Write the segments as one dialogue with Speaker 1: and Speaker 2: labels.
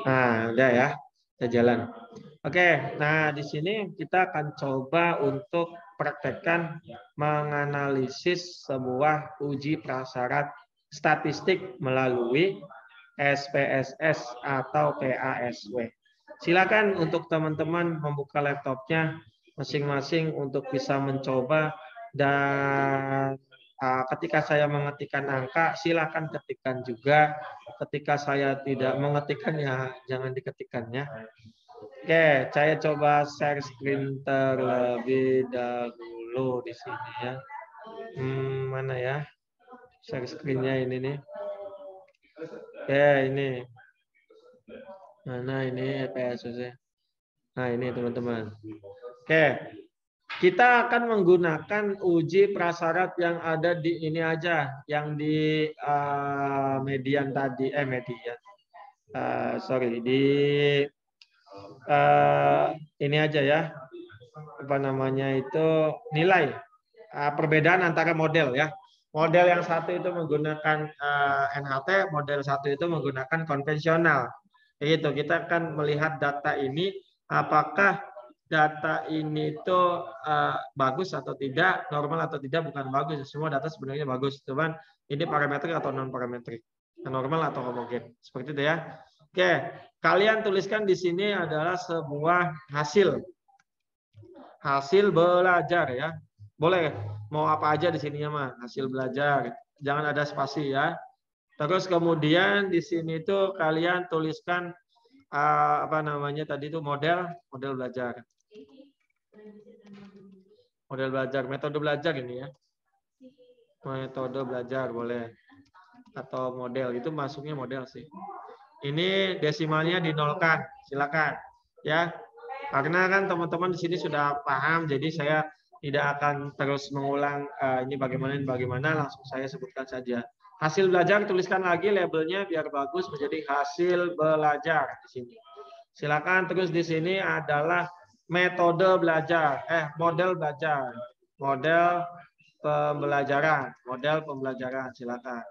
Speaker 1: Nah, udah ya, kita jalan. Oke, nah di sini kita akan coba untuk praktekkan menganalisis sebuah uji prasyarat statistik melalui SPSS atau PASW. Silakan untuk teman-teman membuka laptopnya masing-masing untuk bisa mencoba, dan ketika saya mengetikkan angka silakan ketikkan juga. Ketika saya tidak mengetikkannya jangan diketikkannya. Oke, saya coba share screen terlebih dahulu di sini ya. Mana ya? Share screen-nya ini nih. Oke, ini. Mana ini PSS-nya? Nah, ini teman-teman. Oke, kita akan menggunakan uji prasyarat yang ada di ini aja, yang di median tadi, median. Sorry, di ini aja ya. Apa namanya itu, nilai perbedaan antara model ya. Model yang satu itu menggunakan NHT, model satu itu menggunakan konvensional. Itu kita akan melihat data ini, apakah data ini itu bagus atau tidak, normal atau tidak, bukan bagus. Semua data sebenarnya bagus, cuman ini parametrik atau non parametrik, normal atau homogen. Seperti itu ya. Oke, kalian tuliskan di sini adalah sebuah hasil belajar ya. Boleh mau apa aja di sininya mah, hasil belajar. Jangan ada spasi ya. Terus kemudian di sini tuh kalian tuliskan apa namanya tadi itu model belajar. Model belajar, metode belajar ini ya. Metode belajar boleh. Atau model, itu masuknya model sih. Ini desimalnya dinolkan, silakan ya. Karena kan teman-teman di sini sudah paham, jadi saya tidak akan terus mengulang ini bagaimana, langsung saya sebutkan saja. Hasil belajar tuliskan lagi labelnya biar bagus, menjadi hasil belajar di sini. Silakan. Terus di sini adalah metode belajar, model belajar, model pembelajaran, silakan.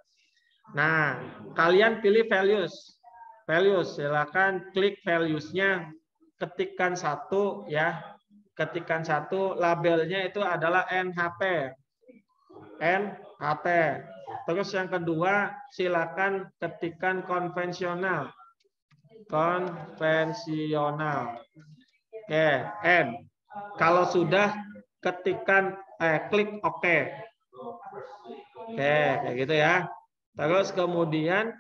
Speaker 1: Nah, kalian pilih values. Silakan klik values-nya, ketikkan satu ya. Ketikkan satu, labelnya itu adalah NHT. Terus yang kedua, silakan ketikkan konvensional. Oke, N. Kalau sudah ketikkan klik OK. Oke, kayak gitu ya. Terus kemudian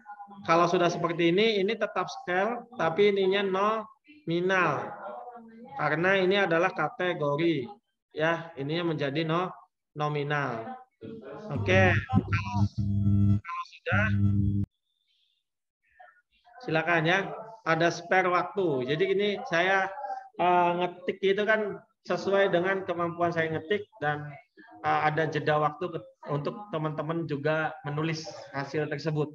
Speaker 1: kalau sudah seperti ini tetap scale, tapi ininya nominal. Karena ini adalah kategori. Ya, ininya menjadi nominal. Oke. Kalau sudah, silakan ya. Ada spare waktu. Jadi ini saya ngetik itu kan sesuai dengan kemampuan saya ngetik, dan ada jeda waktu untuk teman-teman juga menulis hasil tersebut.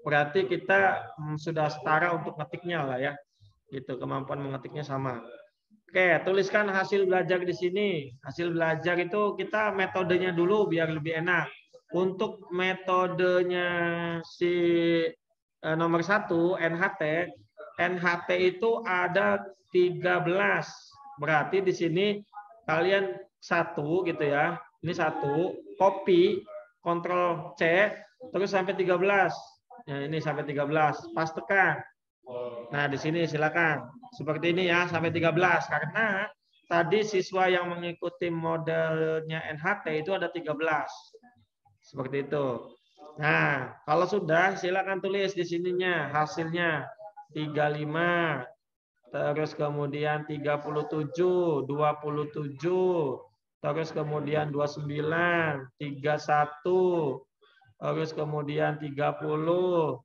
Speaker 1: Berarti kita sudah setara untuk ngetiknya lah ya. Gitu, kemampuan mengetiknya sama. Oke, tuliskan hasil belajar di sini. Hasil belajar itu kita metodenya dulu biar lebih enak. Untuk metodenya si nomor 1 NHT itu ada 13. Berarti di sini kalian satu gitu ya. Ini satu, copy, Ctrl C, terus sampai 13. Nah, ini sampai 13. Pas tekan. Nah, di sini silakan. Seperti ini ya, sampai 13. Karena tadi siswa yang mengikuti modelnya NHT itu ada 13. Seperti itu. Nah, kalau sudah silakan tulis di sininya hasilnya 35. Terus kemudian 37, 27. Terus kemudian 29, 31. Terus kemudian 30.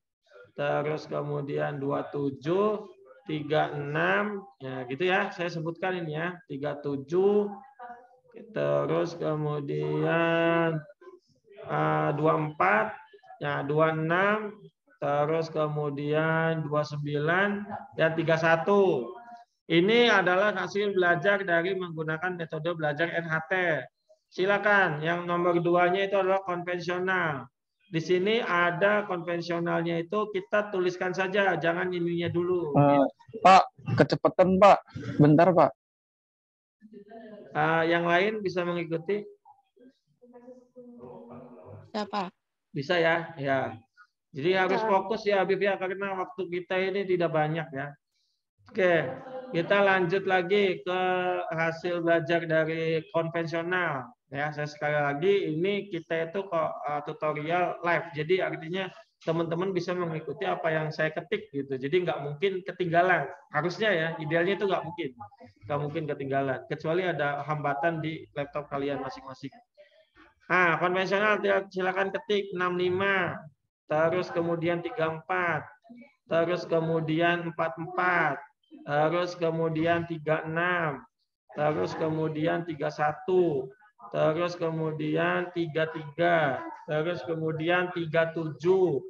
Speaker 1: Terus kemudian 27, 36, ya gitu ya, saya sebutkan ini ya, 37, terus kemudian 24, ya 26, terus kemudian 29 dan 31. Ini adalah hasil belajar dari menggunakan metode belajar NHT. Silakan, yang nomor 2-nya itu adalah konvensional. di sini ada konvensionalnya itu kita tuliskan saja, jangan ininya dulu.
Speaker 2: Pak, kecepatan Pak. Bentar Pak.
Speaker 1: Yang lain bisa mengikuti?
Speaker 3: Siapa?
Speaker 1: Bisa ya? Ya. Jadi harus fokus ya Habib ya, karena waktu kita ini tidak banyak ya. Oke, kita lanjut lagi ke hasil belajar dari konvensional. Ya, saya sekali lagi ini kita itu kok tutorial live. Jadi artinya teman-teman bisa mengikuti apa yang saya ketik gitu. Jadi nggak mungkin ketinggalan. Harusnya ya, idealnya itu nggak mungkin. Nggak mungkin ketinggalan. Kecuali ada hambatan di laptop kalian masing-masing. Nah, konvensional silakan ketik 65, terus kemudian 34, terus kemudian 44, terus kemudian 36, terus kemudian 31, terus kemudian 33, terus kemudian 37,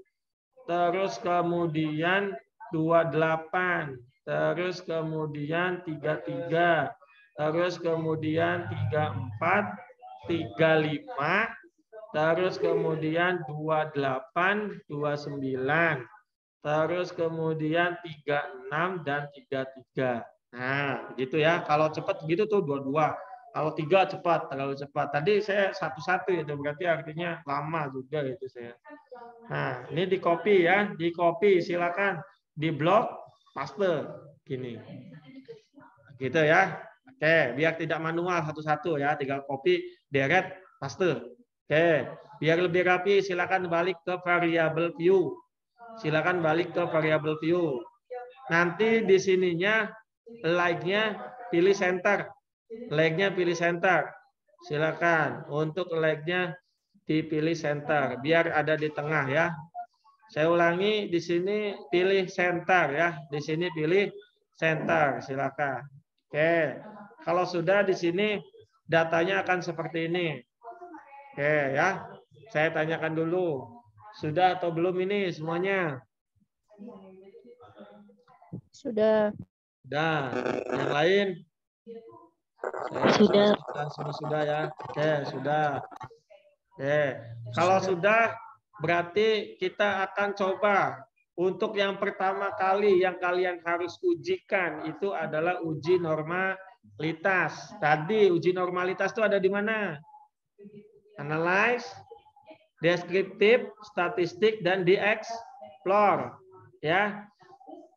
Speaker 1: terus kemudian 28, terus kemudian 33, terus kemudian 34, 35, terus kemudian 28, 29, terus kemudian 36 dan 33. Nah, begitu ya. Kalau cepat begitu tuh 22. Kalau 3 cepat, terlalu cepat. Tadi saya satu-satu itu berarti artinya lama juga itu saya. Nah, ini di copy ya, di copy silakan di blok paste gini. Gitu ya. Oke, biar tidak manual satu-satu ya, tinggal copy, deret, paste. Oke, biar lebih rapi silakan balik ke variable view. Silakan balik ke variable view. Nanti di sininya like-nya pilih center. Like-nya pilih center. Silakan untuk like-nya dipilih center biar ada di tengah ya. Saya ulangi di sini pilih center ya. Di sini pilih center, silakan. Oke. Kalau sudah di sini datanya akan seperti ini. Oke ya. Saya tanyakan dulu. Sudah atau belum ini semuanya?
Speaker 3: Sudah.
Speaker 1: Sudah. Yang lain?
Speaker 3: Sudah.
Speaker 1: Sudah ya. Oke, sudah. Oke. Kalau sudah berarti kita akan coba untuk yang pertama kali yang kalian harus ujikan itu adalah uji normalitas. Tadi uji normalitas itu ada di mana? Analyze, deskriptif, statistik, dan di-explore. Ya,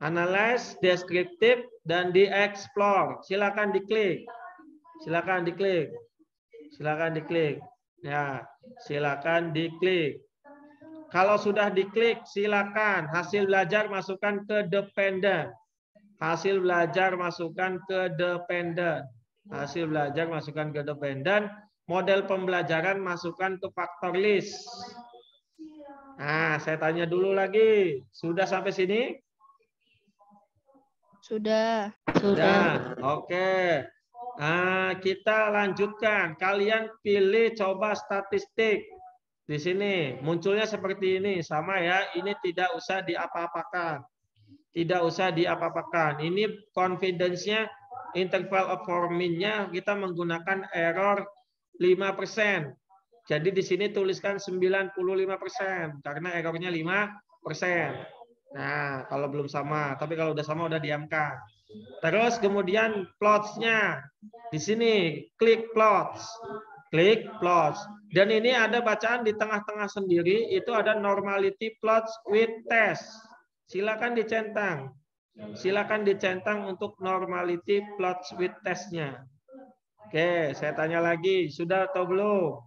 Speaker 1: analyze, deskriptif, dan di-explore. Silakan diklik. Silakan diklik. Silakan diklik. Ya, silakan diklik. Kalau sudah diklik, silakan hasil belajar masukkan ke dependent. Hasil belajar masukkan ke dependent. Hasil belajar masukkan ke dependent. Model pembelajaran masukkan ke faktor list. Nah, saya tanya dulu lagi. Sudah sampai sini?
Speaker 3: Sudah.
Speaker 1: Sudah. Oke. Nah, kita lanjutkan. Kalian pilih coba statistik. Di sini munculnya seperti ini. Sama ya. Ini tidak usah diapa-apakan. Tidak usah diapa-apakan. Ini confidence-nya, interval of forming-nya kita menggunakan error 5%. Jadi di sini tuliskan 95% karena errornya 5%. Nah, kalau belum sama, tapi kalau udah sama udah diamkan. Terus kemudian plots-nya. Di sini klik plots. Klik plots. Dan ini ada bacaan di tengah-tengah sendiri, itu ada normality plots with test. Silakan dicentang. Silakan dicentang untuk normality plots with test-nya. Oke, saya tanya lagi, sudah atau belum?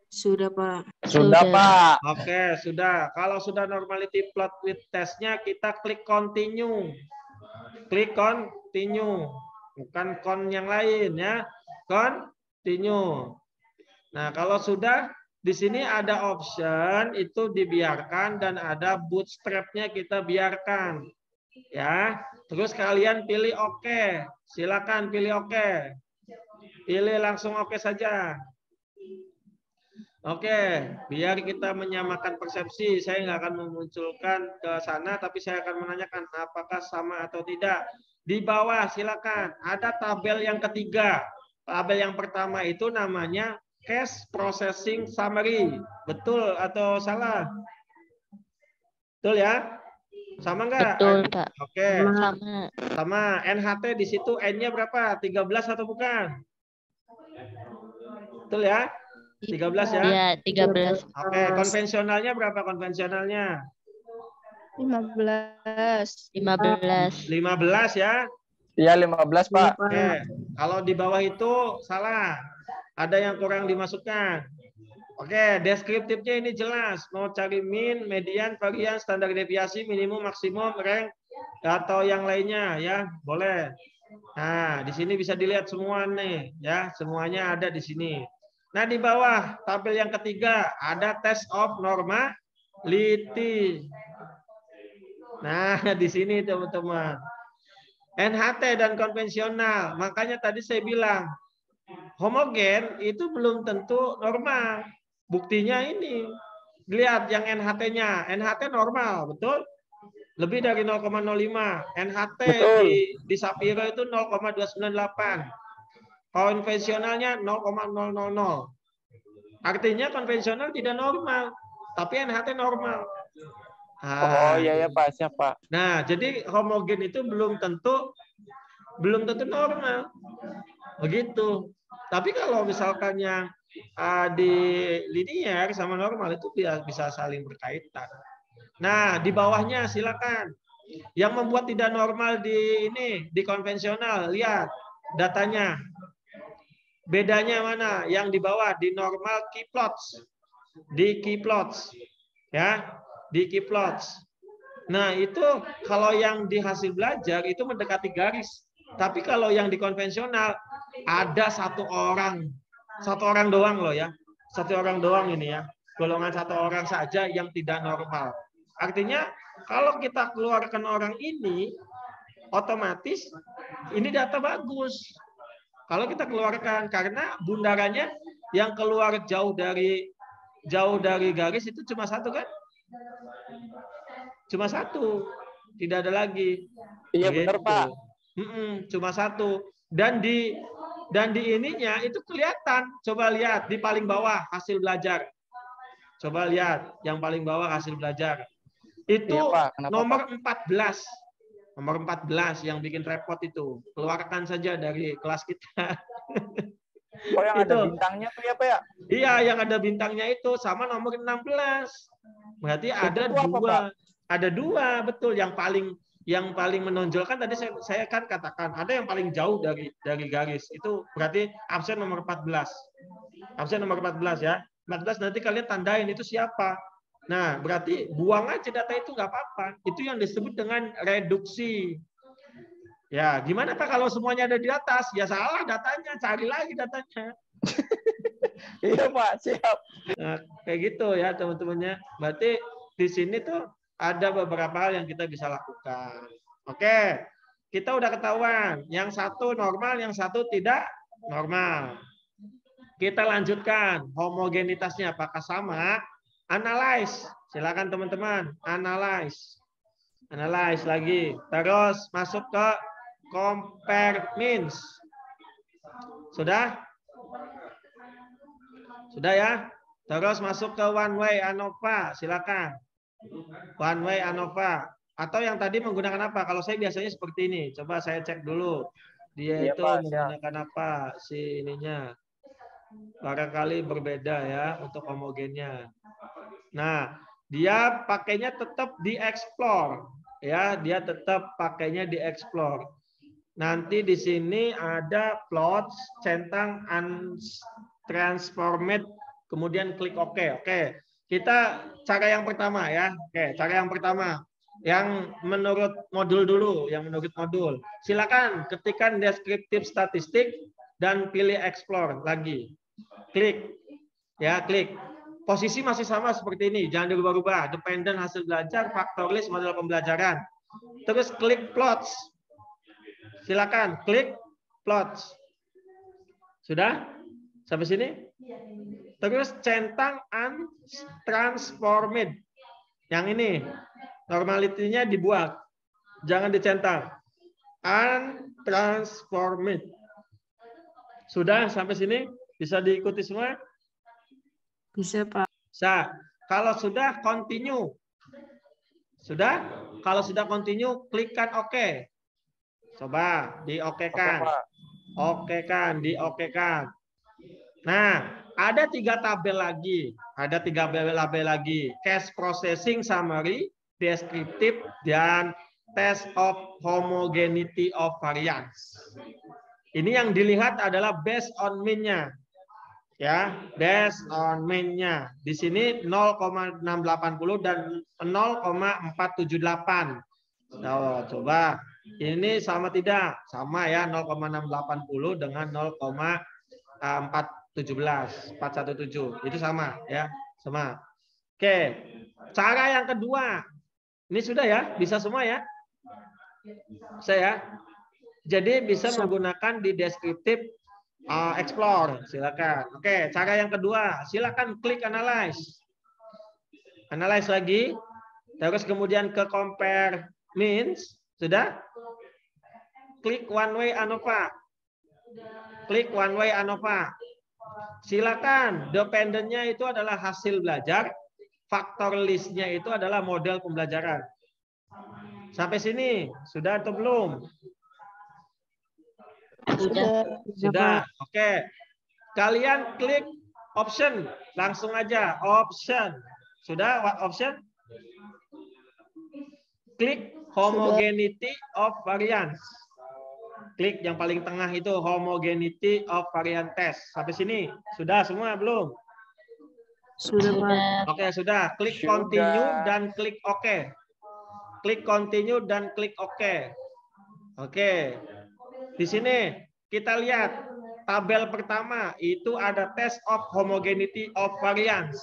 Speaker 3: Sudah, Pak.
Speaker 2: Sudah, Pak.
Speaker 1: Oke, sudah. Kalau sudah normality plot with test-nya, kita klik continue. Klik continue. Bukan con yang lain ya. Continue. Nah, kalau sudah, di sini ada option itu dibiarkan dan ada bootstrap-nya kita biarkan. Ya. Terus kalian pilih oke. Silakan pilih oke. Pilih langsung oke saja. Oke, biar kita menyamakan persepsi, saya nggak akan memunculkan ke sana, tapi saya akan menanyakan apakah sama atau tidak. Di bawah silakan, ada tabel yang ketiga. Tabel yang pertama itu namanya cache processing summary. Betul atau salah? Betul ya? Sama enggak?
Speaker 3: Betul, Pak.
Speaker 1: Oke.
Speaker 3: Sama.
Speaker 1: Sama. NHT di situ N-nya berapa? 13 atau bukan? Betul ya? 13 ya?
Speaker 3: Iya, 13.
Speaker 1: Oke. Konvensionalnya berapa konvensionalnya?
Speaker 3: 15. 15.
Speaker 1: 15 ya?
Speaker 2: Iya 15 Pak.
Speaker 1: Oke. Kalau di bawah itu salah. Ada yang kurang dimasukkan. Oke, deskriptifnya ini jelas. Mau cari min, median, varian, standar deviasi, minimum, maksimum, rank, atau yang lainnya ya, boleh. Nah, di sini bisa dilihat semua nih, ya, semuanya ada di sini. Nah, di bawah tabel yang ketiga ada test of normality. Nah, di sini teman-teman. NHT dan konvensional. Makanya tadi saya bilang homogen itu belum tentu normal. Buktinya ini. Lihat yang NHT-nya. NHT normal, betul? Lebih dari 0,05. NHT
Speaker 2: Betul.
Speaker 1: di Sapiro itu 0,298. Konvensionalnya 0,000. Artinya konvensional tidak normal. Tapi NHT normal.
Speaker 2: Oh iya ya Pak, siap Pak.
Speaker 1: Nah, jadi homogen itu belum tentu normal. Begitu. Tapi kalau misalkan yang di linear sama normal itu bisa saling berkaitan. Nah, di bawahnya silakan. Yang membuat tidak normal di konvensional, lihat datanya. Bedanya mana? Yang di bawah di normal key plots. Di key plots. Ya, di key plots. Nah, itu kalau yang di hasil belajar itu mendekati garis. Tapi kalau yang di konvensional ada satu orang doang loh ya. Satu orang doang ini ya. Golongan satu orang saja yang tidak normal. Artinya kalau kita keluarkan orang ini, otomatis ini data bagus. Kalau kita keluarkan karena bundarannya yang keluar jauh dari garis itu cuma satu kan? Cuma satu, tidak ada lagi.
Speaker 2: Iya benar Pak.
Speaker 1: Cuma satu. Dan di ininya itu kelihatan. Coba lihat di paling bawah hasil belajar. Coba lihat yang paling bawah hasil belajar. Itu
Speaker 2: iya, Pak.
Speaker 1: nomor 14. Nomor 14 yang bikin repot itu. Keluarkan saja dari kelas kita.
Speaker 2: Oh yang ada bintangnya tuh ya Pak ya?
Speaker 1: Iya, yang ada bintangnya itu sama nomor 16. Berarti ada
Speaker 2: itu apa,
Speaker 1: dua.
Speaker 2: Pak?
Speaker 1: Ada dua, betul. Yang paling menonjolkan tadi saya kan katakan ada yang paling jauh dari garis. Itu berarti absen nomor 14. Absen nomor 14 ya. 14 nanti kalian tandain itu siapa. Nah, berarti buang aja data itu nggak apa-apa. Itu yang disebut dengan reduksi. Ya, gimana Pak kalau semuanya ada di atas? Ya salah datanya, cari lagi datanya.
Speaker 2: Iya Pak, siap.
Speaker 1: Nah, kayak gitu ya teman-temannya. Berarti di sini tuh ada beberapa hal yang kita bisa lakukan. Oke, kita udah ketahuan. Yang satu normal, yang satu tidak normal. Kita lanjutkan. Homogenitasnya apakah sama? Analyze. Silakan teman-teman. Analyze. Analyze lagi. Terus masuk ke compare means. Sudah? Sudah ya? Terus masuk ke one way ANOVA. Silakan. One way ANOVA. Atau yang tadi menggunakan apa? Kalau saya biasanya seperti ini. Coba saya cek dulu. Dia itu menggunakan apa si ininya. Barangkali berbeda ya untuk homogennya. Nah, dia pakainya tetap di explore. Ya, dia tetap pakainya di explore. Nanti di sini ada plots, centang, untransformed, kemudian klik OK. Oke, kita cara yang pertama ya. Oke, cara yang pertama. Yang menurut modul dulu, yang menurut modul. Silakan ketikkan deskriptif statistik dan pilih explore lagi. Klik. Ya, klik. Posisi masih sama seperti ini, jangan dirubah-rubah. Dependent hasil belajar, faktor list model pembelajaran. Terus klik plots. Silakan klik plots. Sudah? Sampai sini? Terus centang untransformed. Yang ini normalitinya dibuat. Jangan dicentang. Untransformed. Sudah sampai sini? Bisa diikuti semua?
Speaker 4: Bisa, Pak.
Speaker 1: Bisa. Kalau sudah continue. Sudah? Kalau sudah continue, klikkan OK. Coba di-OK-kan.
Speaker 2: Pak.
Speaker 1: Oke-kan, di-OK-kan. Nah, ada 3 tabel lagi. Ada 3 tabel lagi. Cache processing summary, descriptive, dan test of homogeneity of variance. Ini yang dilihat adalah based on mean-nya. Ya, based on mean-nya. Di sini 0,680 dan 0,478. Nah, coba ini sama tidak? Sama ya, 0,680 dengan 417. Itu sama ya, sama. Oke. Cara yang kedua. Ini sudah ya, bisa semua ya? Saya. Jadi bisa menggunakan di descriptive explore, silakan. Oke, cara yang kedua, silakan klik analyze. Analyze lagi, terus kemudian ke compare means, sudah? Klik one way ANOVA. Klik one way ANOVA. Silakan, dependent-nya itu adalah hasil belajar, faktor list-nya itu adalah model pembelajaran. Sampai sini, sudah atau belum? Sudah. Oke. Kalian klik option. Langsung aja. Option. Sudah option? Klik homogeneity of variance. Klik yang paling tengah itu homogeneity of variance test. Sampai sini. Sudah semua belum?
Speaker 4: Sudah, Pak.
Speaker 1: Oke, sudah. Klik continue dan klik OK. Klik continue dan klik OK. Oke. Di sini kita lihat tabel pertama itu ada test of homogeneity of variance.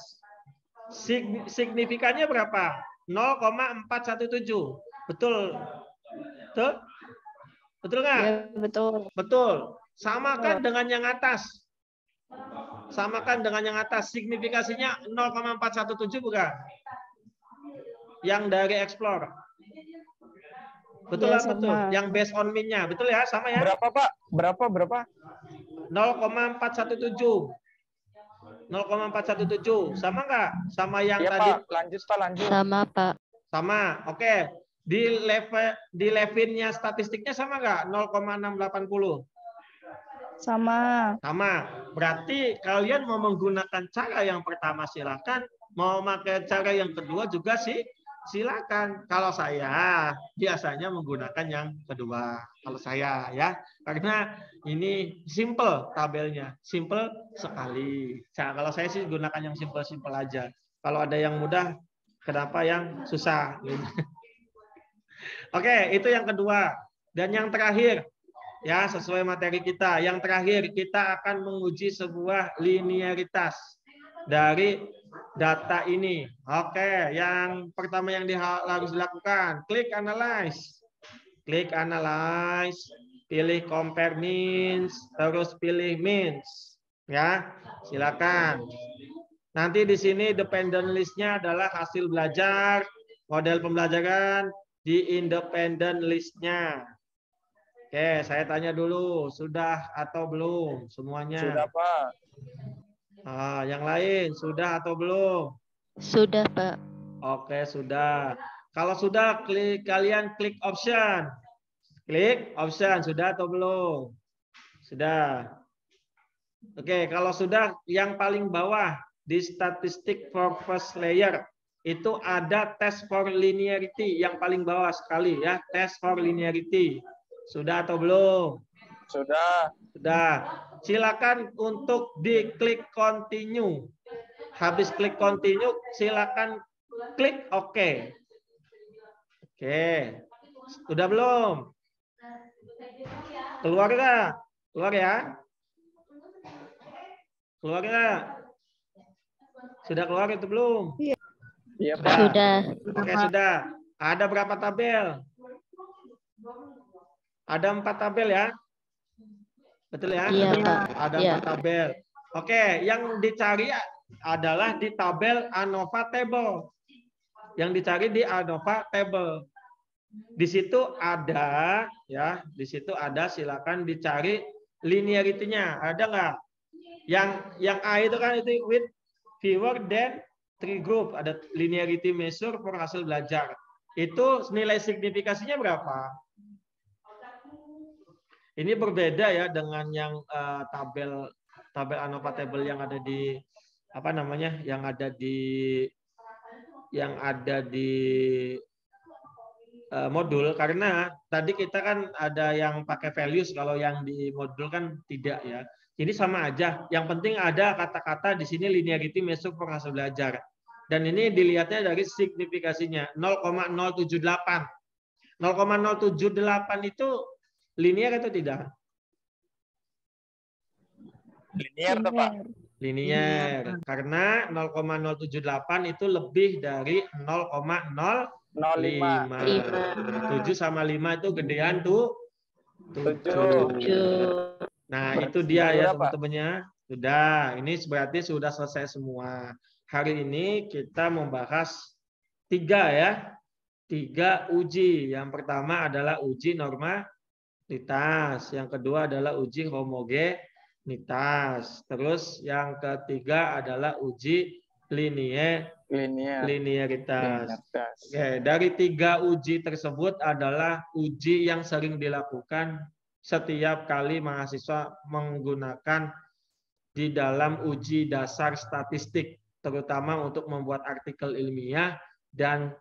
Speaker 1: Signifikannya berapa? 0,417. Betul? Betul? Betul nggak?
Speaker 3: Ya, betul.
Speaker 1: Betul. Samakan dengan yang atas. Samakan dengan yang atas. Signifikasinya 0,417 bukan? Yang dari explore. Betul
Speaker 3: Ya,
Speaker 1: lah, betul. Yang based on mean-nya. Betul ya? Sama ya?
Speaker 2: Berapa, Pak? Berapa?
Speaker 1: 0,417. 0,417. Sama nggak? Sama yang
Speaker 2: Ya,
Speaker 1: tadi?
Speaker 2: Pak. Lanjut, Pak. Lanjut.
Speaker 3: Sama, Pak.
Speaker 1: Sama. Oke. Di Levin-nya statistiknya sama nggak? 0,680.
Speaker 4: Sama.
Speaker 1: Sama. Berarti kalian mau menggunakan cara yang pertama silakan. Mau pakai cara yang kedua juga sih. Silakan. Kalau saya biasanya menggunakan yang kedua. Kalau saya ya, karena ini simple tabelnya, simple sekali. Nah, kalau saya sih gunakan yang simple aja. Kalau ada yang mudah, kenapa yang susah? Oke, itu yang kedua. Dan yang terakhir, ya sesuai materi kita. Yang terakhir kita akan menguji sebuah linearitas dari data ini. Oke, yang pertama yang harus dilakukan, klik analyze. Klik analyze, pilih compare means, terus pilih means. Ya, silakan. Nanti di sini dependent list-nya adalah hasil belajar, model pembelajaran di independent list-nya. Oke, saya tanya dulu, sudah atau belum semuanya?
Speaker 2: Sudah, Pak.
Speaker 1: Yang lain, sudah atau belum?
Speaker 3: Sudah, Pak.
Speaker 1: Oke, sudah. Kalau sudah, kalian klik option. Klik option, sudah atau belum? Sudah. Oke, kalau sudah, yang paling bawah di statistik for first layer itu ada test for linearity yang paling bawah sekali ya, test for linearity. Sudah atau belum?
Speaker 2: Sudah.
Speaker 1: Sudah. Silakan untuk diklik continue. Habis klik continue, silakan klik OK. Oke. Sudah belum? Keluar nggak? Keluar ya? Keluar nggak? Sudah keluar itu belum?
Speaker 2: Iya, Pak.
Speaker 3: Sudah.
Speaker 1: Oke, sudah. Ada berapa tabel? Ada 4 tabel ya? Betul ya?
Speaker 3: Iya, Pak.
Speaker 1: Ada
Speaker 3: Iya.
Speaker 1: 4 tabel. Oke, yang dicari adalah di tabel ANOVA table. Yang dicari di ANOVA table. Di situ ada ya, di situ ada, silakan dicari linearity-nya. Ada nggak? Yang A itu kan itu with fewer than 3 group. Ada linearity measure for hasil belajar. Itu nilai signifikasinya berapa? Ini berbeda ya dengan yang tabel ANOVA table yang ada di apa namanya? Yang ada di modul, karena tadi kita kan ada yang pakai values, kalau yang di modul kan tidak ya. Jadi sama aja. Yang penting ada kata-kata di sini linearity measure for hasil belajar. Dan ini dilihatnya dari signifikasinya 0,078. 0,078 itu linear atau tidak?
Speaker 2: Linear tuh, Pak.
Speaker 1: Linear. Karena 0,078 itu lebih dari 0,05. 7 sama 5 itu gedean tuh 7. Nah, itu dia ya teman-temannya. Sudah, ini berarti sudah selesai semua. Hari ini kita membahas 3 ya. 3 uji. Yang pertama adalah uji normalitas. Yang kedua adalah uji homogenitas. Terus yang ketiga adalah uji linearitas. Oke, dari 3 uji tersebut adalah uji yang sering dilakukan setiap kali mahasiswa menggunakan di dalam uji dasar statistik, terutama untuk membuat artikel ilmiah dan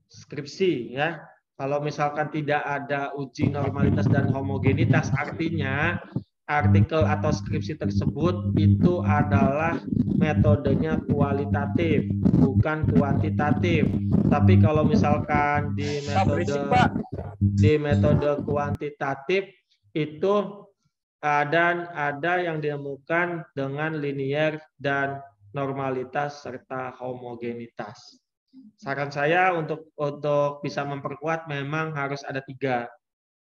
Speaker 1: skripsi ya. Kalau misalkan tidak ada uji normalitas dan homogenitas, artinya artikel atau skripsi tersebut itu adalah metodenya kualitatif, bukan kuantitatif. Tapi kalau misalkan di metode kuantitatif itu ada yang ditemukan dengan linear dan normalitas serta homogenitas. Saran saya untuk bisa memperkuat memang harus ada 3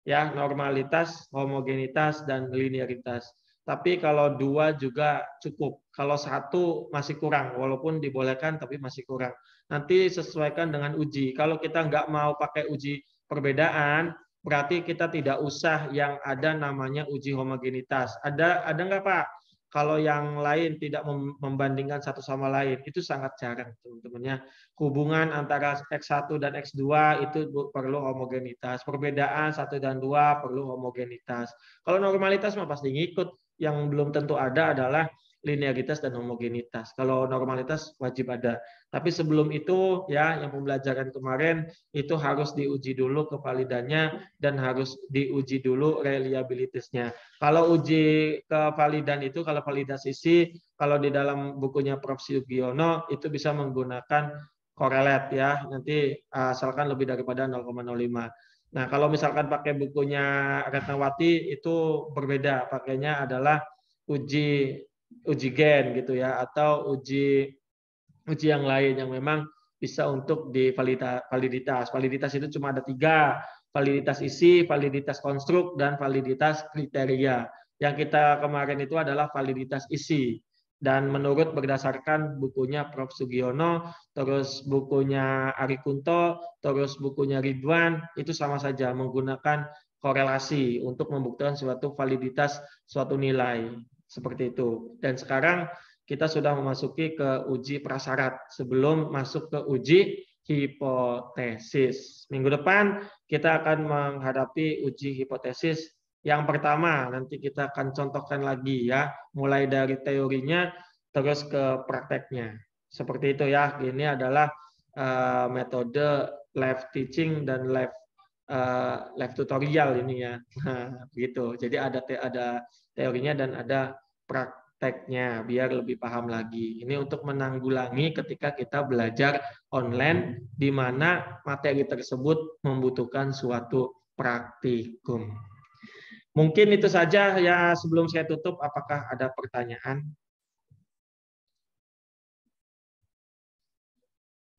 Speaker 1: ya, normalitas, homogenitas, dan linearitas. Tapi kalau 2 juga cukup. Kalau 1 masih kurang, walaupun dibolehkan tapi masih kurang. Nanti sesuaikan dengan uji. Kalau kita nggak mau pakai uji perbedaan, berarti kita tidak usah yang ada namanya uji homogenitas. Ada nggak Pak? Kalau yang lain tidak membandingkan satu sama lain, itu sangat jarang teman-temannya. Hubungan antara X1 dan X2 itu perlu homogenitas. Perbedaan 1 dan 2 perlu homogenitas. Kalau normalitas mah pasti ngikut. Yang belum tentu ada adalah linearitas dan homogenitas. Kalau normalitas wajib ada. Tapi sebelum itu ya, yang pembelajaran kemarin itu harus diuji dulu kevalidannya dan harus diuji dulu reliabilitasnya. Kalau uji kevalidan itu, kalau validasi sih, kalau di dalam bukunya Prof. Sugiono itu bisa menggunakan correlate ya, nanti asalkan lebih daripada 0,05. Nah, kalau misalkan pakai bukunya Retnawati itu berbeda, pakainya adalah uji gen gitu ya, atau uji yang lain yang memang bisa untuk di validitas. Validitas itu cuma ada 3, validitas isi, validitas konstruk, dan validitas kriteria. Yang kita kemarin itu adalah validitas isi. Dan menurut berdasarkan bukunya Prof. Sugiono, terus bukunya Ari Kunto, terus bukunya Ridwan, itu sama saja menggunakan korelasi untuk membuktikan suatu validitas suatu nilai. Seperti itu. Dan sekarang kita sudah memasuki ke uji prasyarat sebelum masuk ke uji hipotesis. Minggu depan kita akan menghadapi uji hipotesis yang pertama. Nanti kita akan contohkan lagi ya, mulai dari teorinya terus ke prakteknya. Seperti itu ya. Ini adalah metode live teaching dan live tutorial ini ya. Nah, begitu. Jadi ada teorinya dan ada prakteknya biar lebih paham lagi. Ini untuk menanggulangi ketika kita belajar online di mana materi tersebut membutuhkan suatu praktikum. Mungkin itu saja ya, sebelum saya tutup, apakah ada pertanyaan?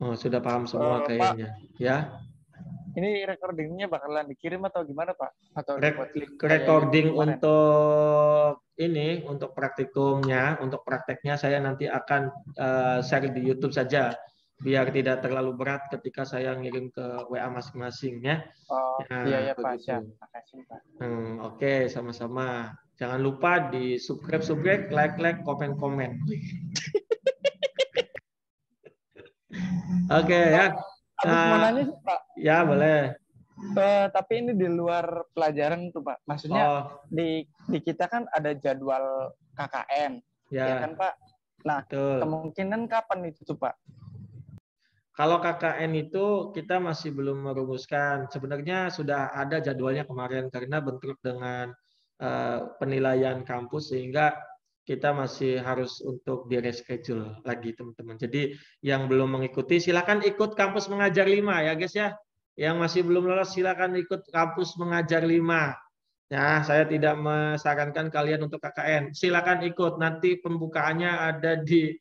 Speaker 1: Oh, sudah paham semua kayaknya, ya.
Speaker 2: Ini recordingnya bakalan dikirim atau gimana Pak? Atau
Speaker 1: recording untuk ini, untuk praktikumnya, untuk prakteknya saya nanti akan share di YouTube saja, biar tidak terlalu berat ketika saya ngirim ke WA masing-masing ya.
Speaker 2: Oh iya Pak, siap. Makasih Pak.
Speaker 1: Oke, sama-sama. Jangan lupa di subscribe, like, komen. Oke ya.
Speaker 2: Aku mau nanya sih, Pak.
Speaker 1: Ya boleh.
Speaker 2: Tapi ini di luar pelajaran tuh, Pak. Maksudnya di kita kan ada jadwal KKN, ya kan, Pak? Nah,
Speaker 1: betul.
Speaker 2: kemungkinan kapan itu tuh, Pak?
Speaker 1: Kalau KKN itu kita masih belum merumuskan. Sebenarnya sudah ada jadwalnya kemarin karena bentrok dengan penilaian kampus sehingga kita masih harus untuk di reschedule lagi teman-teman. Jadi yang belum mengikuti silakan ikut kampus mengajar 5 ya guys ya. Yang masih belum lolos silakan ikut kampus mengajar 5. Ya, saya tidak menyarankan kalian untuk KKN. Silakan ikut. Nanti pembukaannya ada di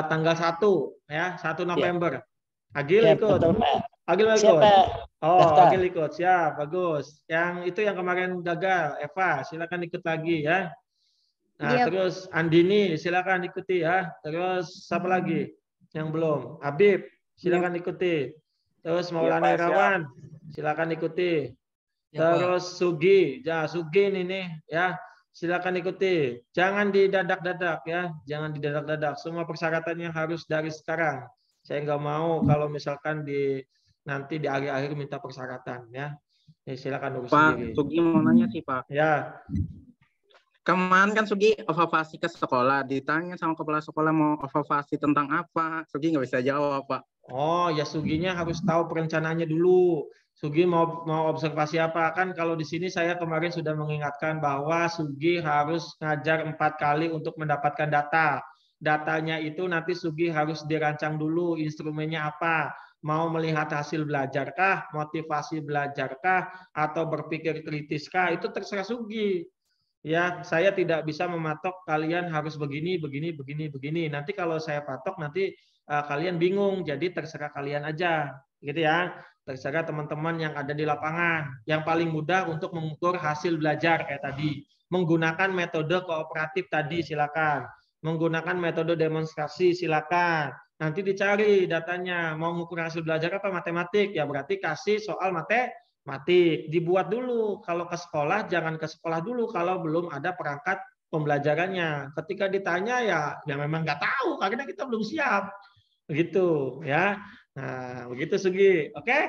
Speaker 1: tanggal 1 ya, 1 November. Agil
Speaker 5: ya,
Speaker 1: ikut.
Speaker 5: betul, Pak.
Speaker 1: Agil ikut.
Speaker 5: Siapa?
Speaker 1: Oh,
Speaker 5: Daftar.
Speaker 1: Agil ikut. Siap, bagus. Yang itu yang kemarin gagal, Eva, silakan ikut lagi ya. Nah, terus Andini silakan ikuti ya. Terus siapa lagi yang belum? Habib silakan ikuti. Terus Maulana Irawan silakan ikuti. Terus Sugi, ya Sugi ini ya. Silakan ikuti. Jangan didadak-dadak ya. Jangan didadak-dadak. Semua persyaratannya harus dari sekarang. Saya nggak mau kalau misalkan nanti di akhir-akhir minta persyaratan ya. Silakan urus sendiri.
Speaker 6: Pak, Sugi mau nanya sih, Pak.
Speaker 1: Ya.
Speaker 6: Kemarin kan Sugi evaluasi ke sekolah, ditanya sama kepala sekolah mau evaluasi tentang apa, Sugi nggak bisa jawab, Pak.
Speaker 1: Oh, ya Suginya harus tahu perencanaannya dulu. Sugi mau observasi apa? Kan kalau di sini saya kemarin sudah mengingatkan bahwa Sugi harus ngajar 4 kali untuk mendapatkan data. Datanya itu nanti Sugi harus dirancang dulu instrumennya apa. Mau melihat hasil belajarkah, motivasi belajarkah, atau berpikir kritiskah, itu terserah Sugi. Ya, saya tidak bisa mematok kalian harus begini, begini, begini, begini. Nanti kalau saya patok nanti kalian bingung. Jadi terserah kalian aja, gitu ya. Terserah teman-teman yang ada di lapangan. Yang paling mudah untuk mengukur hasil belajar kayak tadi, menggunakan metode kooperatif tadi silakan. Menggunakan metode demonstrasi silakan. Nanti dicari datanya. Mau mengukur hasil belajar apa? Matematik. Ya berarti kasih soal matematik, dibuat dulu. Kalau ke sekolah jangan ke sekolah dulu kalau belum ada perangkat pembelajarannya. Ketika ditanya ya memang nggak tahu karena kita belum siap, begitu ya. Nah begitu Sugi, oke?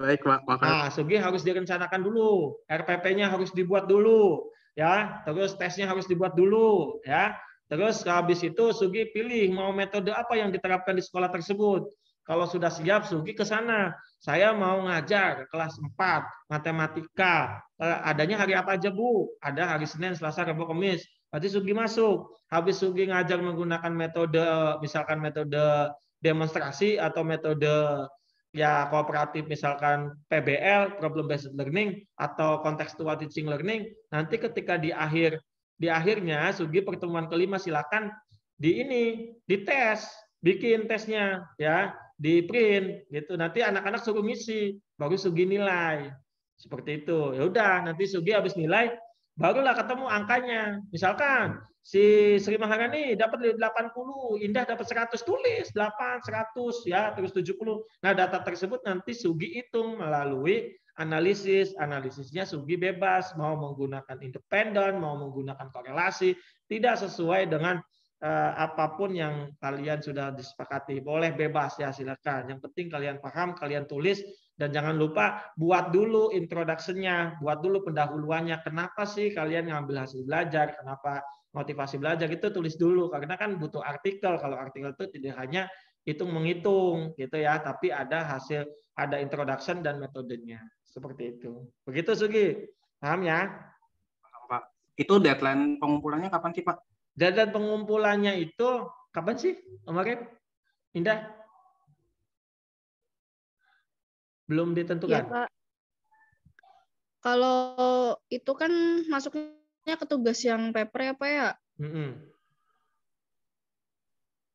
Speaker 6: Baik, Pak.
Speaker 1: Nah Sugi harus direncanakan dulu, RPP-nya harus dibuat dulu, ya. Terus tesnya harus dibuat dulu, ya. Terus habis itu Sugi pilih mau metode apa yang diterapkan di sekolah tersebut. Kalau sudah siap, Sugi ke sana. Saya mau ngajar kelas 4 matematika. Adanya hari apa aja, Bu? Ada hari Senin, Selasa, Rabu, Kamis. Berarti Sugi masuk. Habis Sugi ngajar menggunakan metode, misalkan metode demonstrasi atau metode ya kooperatif, misalkan PBL, problem based learning, atau contextual teaching learning. Nanti ketika di akhirnya Sugi pertemuan kelima silakan dites, bikin tesnya ya. Di print gitu, nanti anak-anak suruh ngisi, baru Sugi nilai seperti itu. Ya udah, nanti Sugi habis nilai barulah ketemu angkanya. Misalkan si Sri Maharani dapat 80, Indah dapat 100, tulis 8, 100 ya, terus 70. Nah, data tersebut nanti Sugi hitung melalui analisisnya Sugi bebas, mau menggunakan independen, mau menggunakan korelasi, tidak sesuai dengan apapun yang kalian sudah disepakati. Boleh bebas ya, silakan. Yang penting kalian paham, kalian tulis, dan jangan lupa buat dulu introduction-nya, buat dulu pendahuluannya. Kenapa sih kalian ngambil hasil belajar? Kenapa motivasi belajar? Itu tulis dulu, karena kan butuh artikel. Kalau artikel itu tidak hanya hitung-menghitung gitu ya, tapi ada hasil, ada introduction dan metodenya. Seperti itu. Begitu Sugi. Paham ya?
Speaker 6: Paham, Pak. Itu deadline pengumpulannya kapan sih, Pak?
Speaker 1: Dan pengumpulannya itu kapan sih, kemarin? Indah? Belum ditentukan?
Speaker 4: Ya, Pak. Kalau itu kan masuknya ke tugas yang paper ya, Pak ya?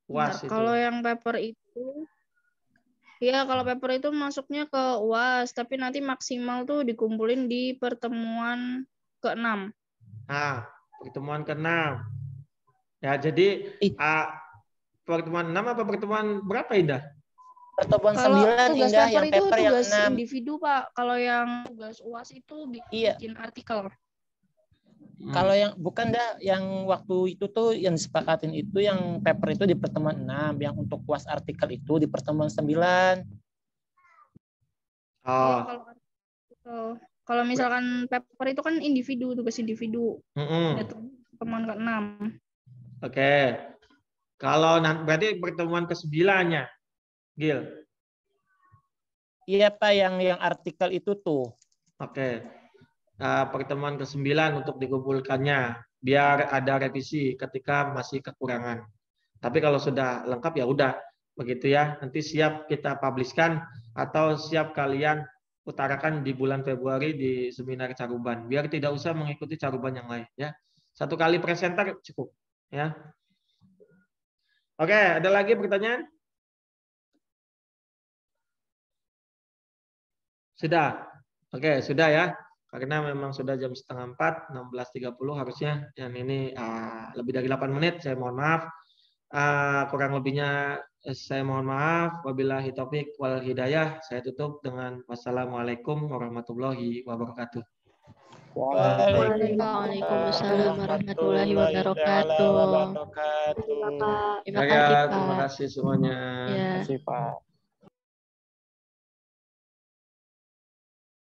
Speaker 1: UAS itu.
Speaker 4: Kalau yang paper itu, ya kalau paper itu masuknya ke UAS, tapi nanti maksimal tuh dikumpulin di pertemuan ke-6.
Speaker 1: Nah, pertemuan ke-6. Ya, jadi pertemuan 6 apa pertemuan berapa, Indah?
Speaker 5: Pertemuan
Speaker 4: Kalau
Speaker 5: 9,
Speaker 4: tugas
Speaker 5: Indah,
Speaker 4: paper
Speaker 5: yang
Speaker 4: itu
Speaker 5: paper yang
Speaker 4: tugas
Speaker 5: 6.
Speaker 4: individu, Pak. Kalau yang tugas UAS itu bikin artikel.
Speaker 5: Kalau yang bukan dah, yang waktu itu tuh yang disepakatin itu yang paper itu di pertemuan 6, yang untuk UAS artikel itu di pertemuan 9.
Speaker 4: Oh. Kalau misalkan paper itu kan individu, tugas individu. Itu pertemuan ke-6.
Speaker 1: Oke. Kalau berarti pertemuan ke-9-nya, Gil.
Speaker 5: Iya Pak, yang artikel itu tuh.
Speaker 1: Oke. Pertemuan ke-9 untuk dikumpulkannya biar ada revisi ketika masih kekurangan. Tapi kalau sudah lengkap ya udah begitu ya. Nanti siap kita publishkan atau siap kalian utarakan di bulan Februari di seminar Caruban. Biar tidak usah mengikuti Caruban yang lain ya. 1 kali presenter cukup ya. Oke, ada lagi pertanyaan? Sudah. Oke, sudah ya. Karena memang sudah jam 3:30, 16.30 harusnya. Yang ini lebih dari 8 menit, saya mohon maaf. Kurang lebihnya saya mohon maaf. Wabillahi taufik wal hidayah. Saya tutup dengan wassalamualaikum warahmatullahi wabarakatuh.
Speaker 3: Waalaikumsalam warahmatullahi wabarakatuh.
Speaker 4: Terima kasih, Pak.
Speaker 1: Terima kasih semuanya.
Speaker 3: Ya.
Speaker 2: Terima kasih, Pak.